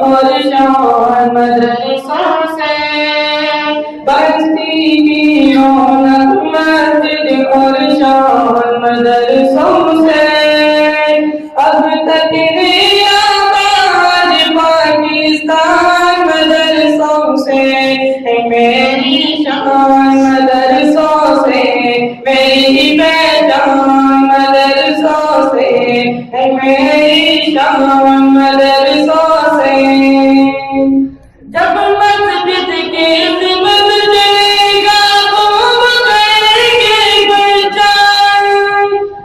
और शान मदरसों से, बस्ती की रौनक मस्जिद और शान मदरसों से। अब तक आबाद पाकिस्तान मदरसों से है, मेरी शान मदरसों से, मेरी पहचान मदरसों से है, मेरी शान मदरसों से। जब मस्जिद के ज़िमन चलेगा वो कहेंगे बचाए,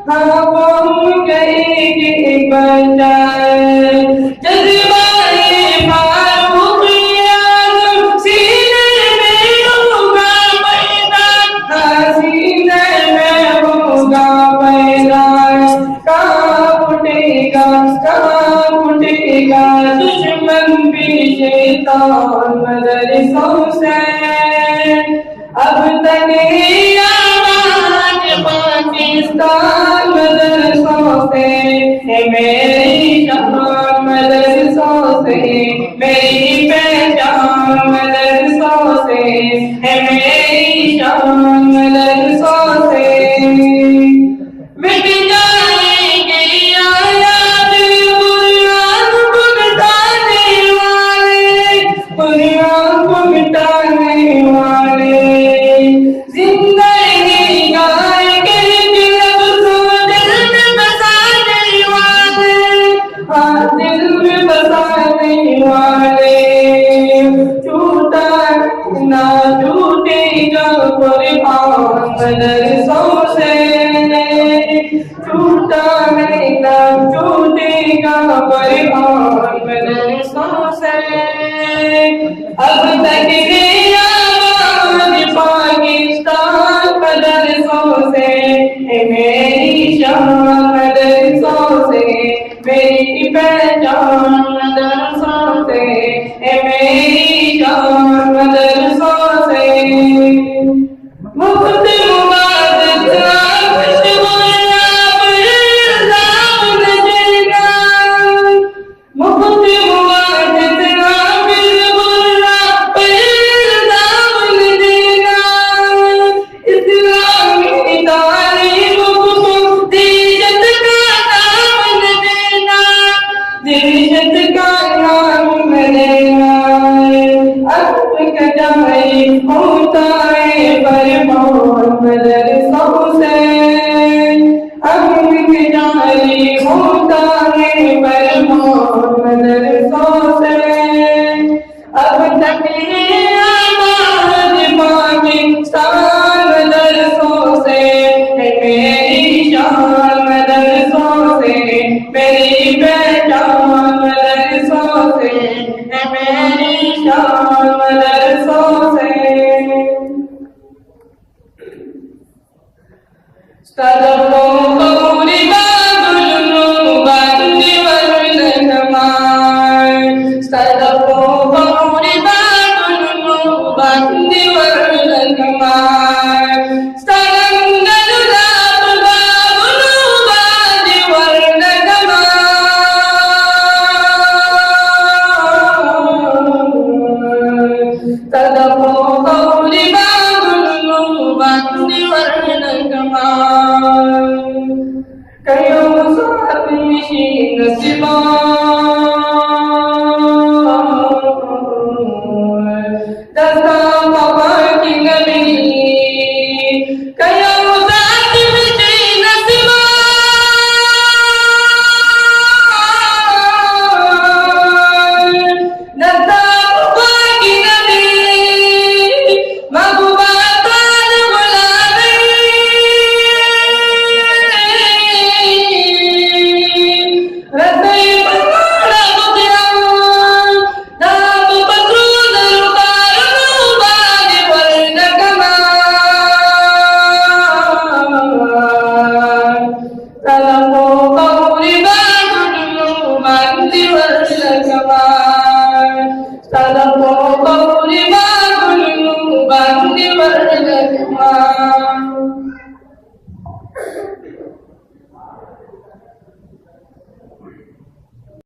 हाँ वो कहेंगे बचाए। जज्बाए फारूक़ियात सीने में होगा पैदा, हाँ सीने में होगा पैदा। कहाँ उठेगा दुश्मन भी शैतान मदरसों से। अब तक आबाद पाकिस्तान मदरसों से है, मेरी शान मदरसों से, मेरी पहचान मदरसों से है, मेरी शान मदरसों से। मिट जाएंगे आयात कुरान को मिटाने वाले, कुरान को मिटाने वाले। जिंदगी गाएंगे जब सो दिल में बसाने वाले, हाँ दिल में बसाने वाले। छूटा ना छूटेगा कुरान मदरसों से, छूटा है ना छूटेगा कुरान मदरसों से। अब तक आबाद पाकिस्तान मदरसों से है, मेरी शान मदरसों से, मेरी पहचान मदरसों से है, मेरी शान मदरसों से। मुफ्त मुबारक होता है बरमान मदरसों से, अब जारी होता है बरमान मदरसों से। अब तक आबाद पाकिस्तान मदरसों से है, मेरी शान मदरसों से, मेरी पहचान मदरसों से है, मेरी शान मदरसों से। कयो साथ नसीबा